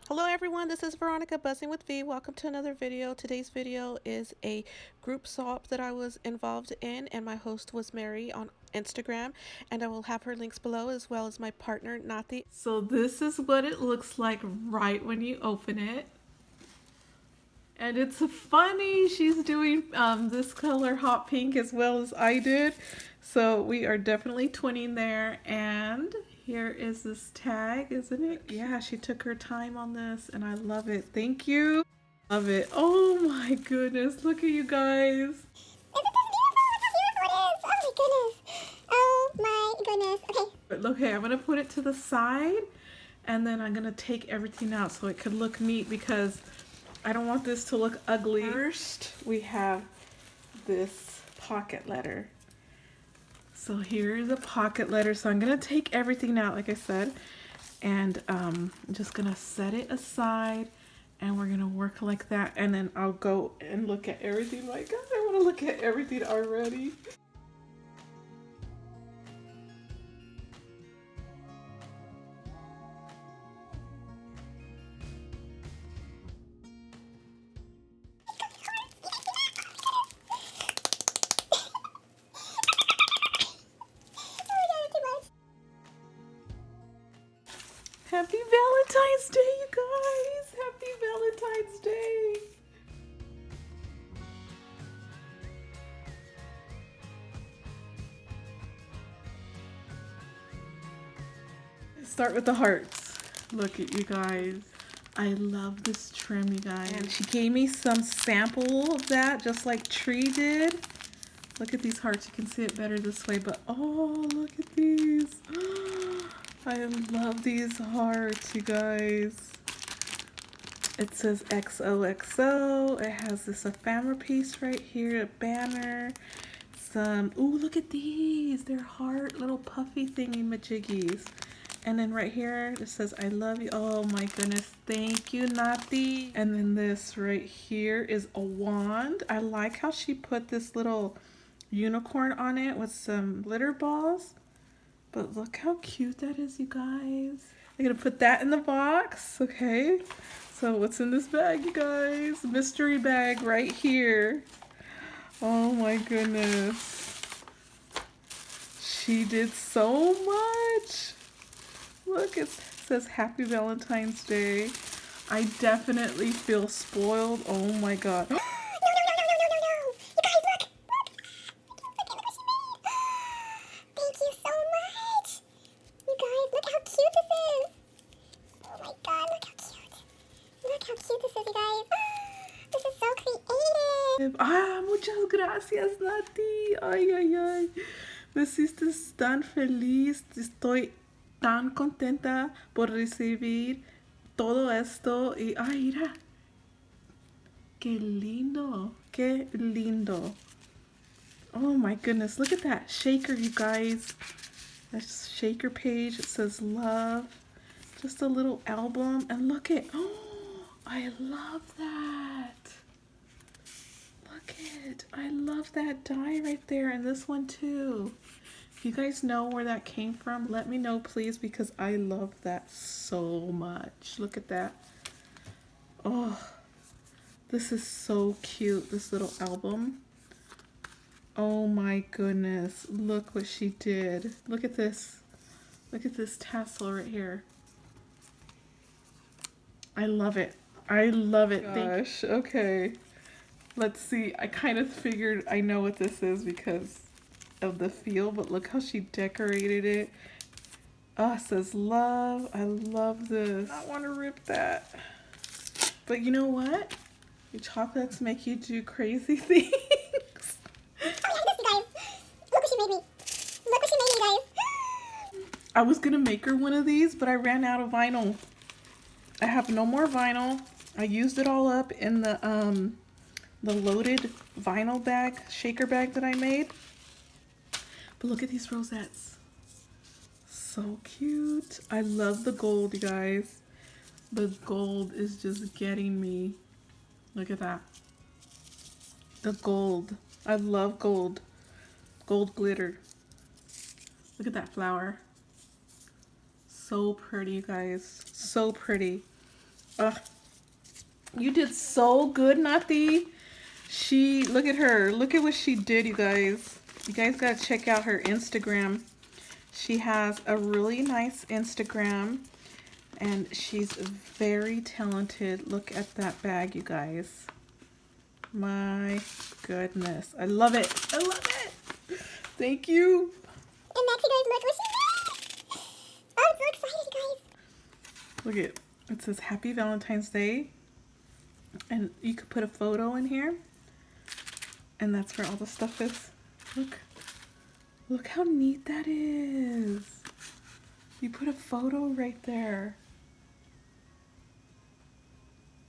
Hello everyone, this is Veronica Buzzing with V. Welcome to another video. Today's video is a group swap that I was involved in, and my host was Mary on Instagram, and I will have her links below as well as my partner Nati. So this is what it looks like right when you open it. And it's funny, she's doing this color hot pink as well as I did. So we are definitely twinning there. And here is this tag, isn't it? Yeah, she took her time on this and I love it. Thank you. Love it. Oh my goodness. Look at you guys. Isn't this beautiful? Look how beautiful it is. Oh my goodness. Okay. Okay, I'm going to put it to the side and then I'm going to take everything out so it could look neat because I don't want this to look ugly. First, we have this pocket letter. So here's a pocket letter. So I'm going to take everything out, like I said, and I'm just going to set it aside and we're going to work like that. And then I'll go and look at everything. My God, I want to look at everything already. Happy Valentine's Day, you guys! Happy Valentine's Day! Start with the hearts. Look at you guys. I love this trim, you guys. And she gave me some sample of that, just like Tree did. Look at these hearts. You can see it better this way, but oh, look at these. I love these hearts, you guys. It says XOXO. It has this ephemera piece right here, a banner. Some, ooh, look at these. They're heart little puffy thingy majiggies. And then right here, it says, I love you. Oh my goodness. Thank you, Nati. And then this right here is a wand. I like how she put this little unicorn on it with some glitter balls. But look how cute that is, you guys. I'm gonna put that in the box, okay? So what's in this bag, you guys? Mystery bag right here. Oh my goodness. She did so much. Look, it says Happy Valentine's Day. I definitely feel spoiled. Oh my God. No. You guys, look. Look at what she made. Thank you so much. You guys, look how cute this is. Oh my God, look how cute. Look how cute this is, you guys. This is so creative. Ah, muchas gracias, Nati. Ay, ay, ay. Me hiciste tan feliz. Estoy tan contenta por recibir todo esto. Y, ay, mira. Qué lindo. Qué lindo. Oh my goodness. Look at that shaker, you guys. That shaker page. It says love. Just a little album. And look at, oh, I love that. Look it. I love that die right there. And this one too. If you guys know where that came from, let me know please because I love that so much. Look at that. Oh, this is so cute, this little album. Oh my goodness. Look what she did. Look at this. Look at this tassel right here. I love it. I love it. Gosh, okay. Let's see. I kind of figured I know what this is because of the feel, but look how she decorated it. Oh, it says love. I love this. I want to rip that. But you know what? Your chocolates make you do crazy things. Oh yeah, this, you guys. Look what she made me. Look what she made me, you guys. I was going to make her one of these, but I ran out of vinyl. I have no more vinyl. I used it all up in the loaded vinyl bag, shaker bag that I made. But look at these rosettes. So cute. I love the gold, you guys. The gold is just getting me. Look at that. The gold. I love gold. Gold glitter. Look at that flower. So pretty, you guys. So pretty. You did so good, Nati. Look at her. Look at what she did, you guys. You guys gotta check out her Instagram. She has a really nice Instagram and she's very talented. Look at that bag, you guys. My goodness. I love it. I love it. Thank you. And next, you guys, look what she made. Oh, I'm so excited, you guys. Look at it says Happy Valentine's Day. And you could put a photo in here. And that's where all the stuff is. Look. Look how neat that is. You put a photo right there.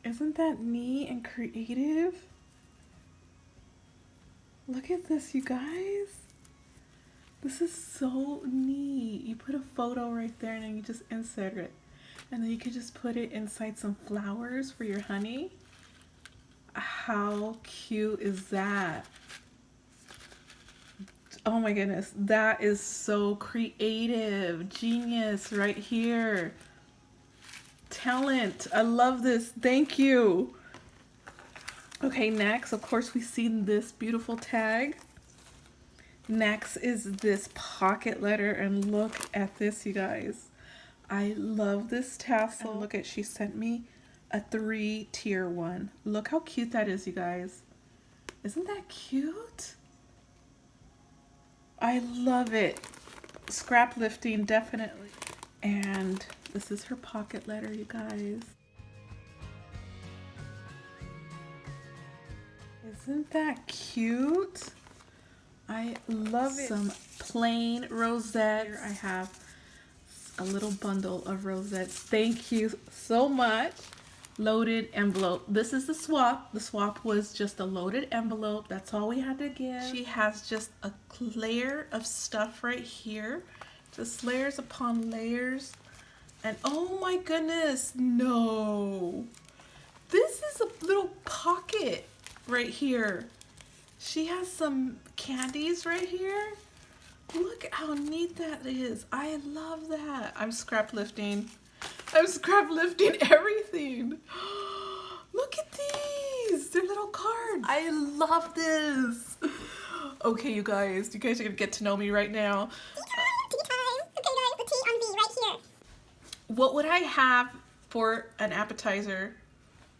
Isn't that neat and creative? Look at this, you guys. This is so neat. You put a photo right there and then you just insert it. And then you could just put it inside some flowers for your honey. How cute is that? Oh my goodness, that is so creative. Genius right here. Talent. I love this. Thank you. Okay, next, of course, we've seen this beautiful tag. Next is this pocket letter, and look at this, you guys. I love this tassel. And look at, she sent me a 3-tier one. Look how cute that is, you guys. Isn't that cute? I love it. Scrap lifting, definitely. And this is her pocket letter, you guys. Isn't that cute? I love it. Some plain rosettes. Here I have a little bundle of rosettes. Thank you so much. Loaded envelope. This is the swap. The swap was just a loaded envelope. That's all we had to give. She has just a layer of stuff right here. Just layers upon layers. And oh my goodness, no. This is a little pocket right here. She has some candies right here. Look how neat that is. I love that. I'm scrap lifting. I'm scrap lifting everything. Look at these. They're little cards. I love this. Okay, you guys are gonna get to know me right now. Tea time. Okay, guys, the tea on V right here. What would I have for an appetizer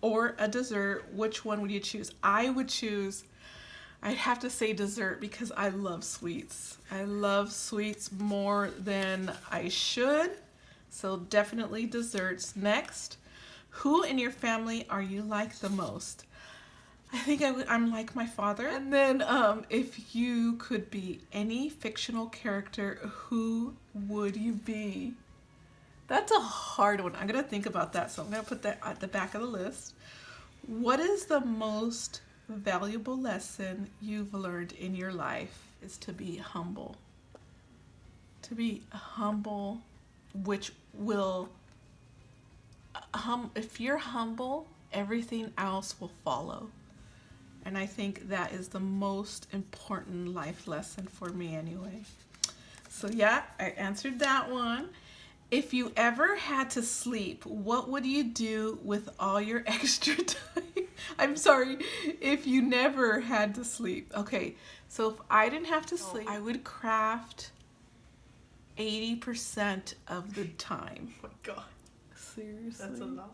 or a dessert? Which one would you choose? I'd have to say dessert because I love sweets. I love sweets more than I should. So definitely desserts. Next, who in your family are you like the most? I think I'm like my father. And then if you could be any fictional character, who would you be? That's a hard one. I'm gonna think about that. So I'm gonna put that at the back of the list. What is the most valuable lesson you've learned in your life? Is to be humble. To be humble, which will, if you're humble, everything else will follow. And I think that is the most important life lesson for me anyway. So yeah, I answered that one. If you ever had to sleep, what would you do with all your extra time? I'm sorry, if you never had to sleep. Okay, so if I didn't have to sleep, I would craft 80% of the time. Oh my god. Seriously? That's a lot.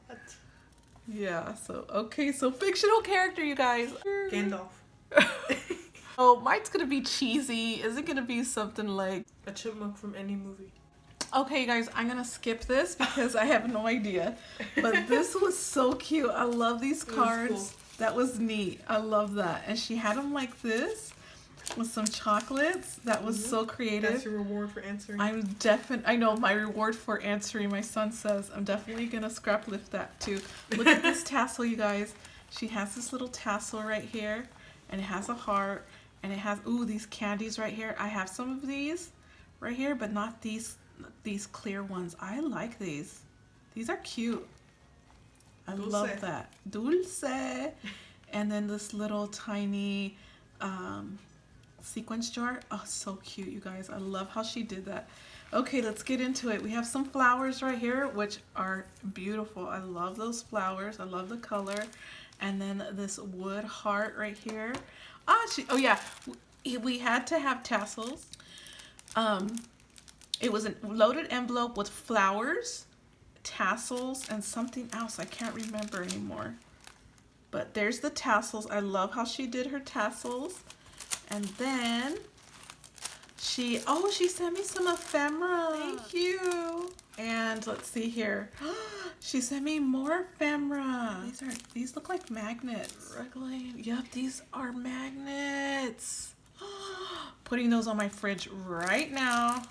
Yeah, so, okay, so fictional character, you guys. Gandalf. Oh, mine's gonna be cheesy. Is it gonna be something like... A chipmunk from any movie. Okay, you guys, I'm gonna skip this because I have no idea. But this was so cute. I love these cards. Cool. That was neat. I love that. And she had them like this with some chocolates. That was so creative. That's your reward for answering. I know my reward for answering. My son says I'm definitely gonna scrap lift that too. Look at this tassel, you guys. She has this little tassel right here, and it has a heart, and it has these candies right here. I have some of these right here, but not these clear ones. I like these. These are cute. I love that. Dulce. And then this little tiny sequence jar. Oh, so cute, you guys. I love how she did that. Okay, let's get into it. We have some flowers right here, which are beautiful. I love those flowers. I love the color. And then this wood heart right here. Oh yeah, we had to have tassels. It was a loaded envelope with flowers, tassels, and something else. I can't remember anymore. But there's the tassels. I love how she did her tassels. And then she sent me some ephemera. Thank you. And let's see here. She sent me more ephemera. These look like magnets. Yep, these are magnets. Putting those on my fridge right now.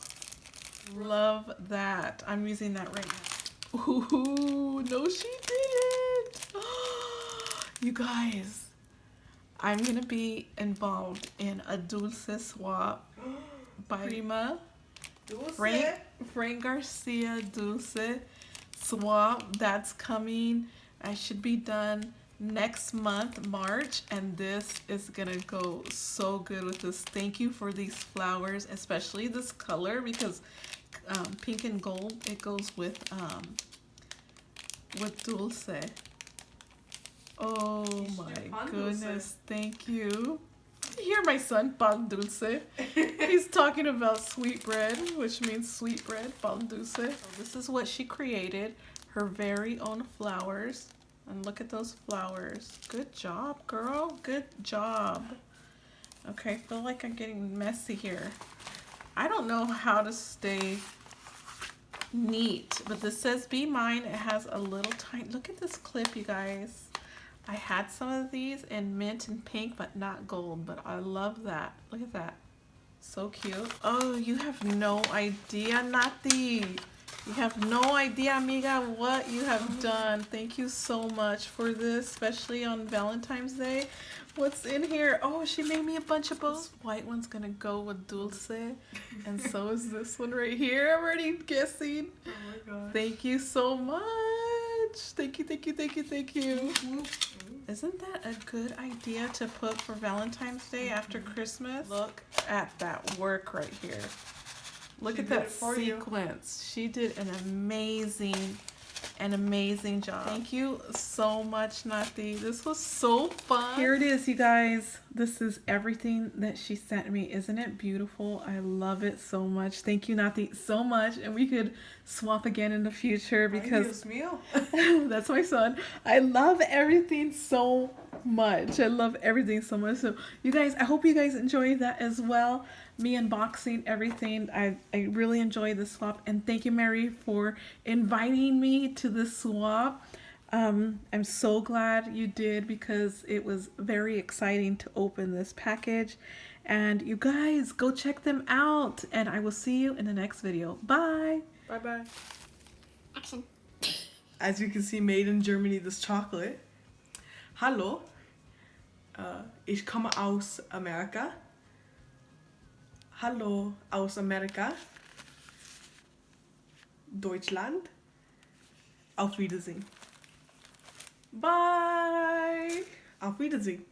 Love that. I'm using that right now. Ooh, no she didn't. You guys, I'm gonna be involved in a dulce swap by Rima. Frank Garcia dulce swap. That's coming. I should be done next month, March, and this is gonna go so good with this. Thank you for these flowers, especially this color, because pink and gold, it goes with dulce. Oh my goodness, thank you. You hear my son, pan dulce. He's talking about sweet bread, which means sweet bread, pan dulce. So this is what she created, her very own flowers. And look at those flowers. Good job, girl. Good job. Okay, I feel like I'm getting messy here. I don't know how to stay neat, but this says be mine. It has a little tiny, look at this clip, you guys. I had some of these in mint and pink, but not gold, but I love that. Look at that. So cute. Oh, you have no idea, Nati. You have no idea, amiga, what you have done. Thank you so much for this, especially on Valentine's Day. What's in here? Oh, she made me a bunch of bows. This white one's gonna go with dulce, and so is this one right here. I'm already guessing. Oh my gosh. Thank you so much. Thank you, thank you, thank you, thank you. Isn't that a good idea to put for Valentine's Day after Christmas? Look at that work right here. Look at that sequence. She did an amazing job. Thank you so much, Nati. This was so fun. Here it is, you guys. This is everything that she sent me. Isn't it beautiful? I love it so much. Thank you, Nati, so much. And we could swap again in the future because that's my son. I love everything so much. I love everything so much. So you guys, I hope you guys enjoy that as well. Me unboxing everything. I really enjoy the swap, and thank you, Mary, for inviting me to the swap. I'm so glad you did, because it was very exciting to open this package. And you guys, go check them out, and I will see you in the next video. Bye. Bye bye. Action. As you can see, made in Germany, this chocolate. Hallo, ich komme aus Amerika. Hallo aus Amerika. Deutschland. Auf Wiedersehen. Bye. Auf Wiedersehen.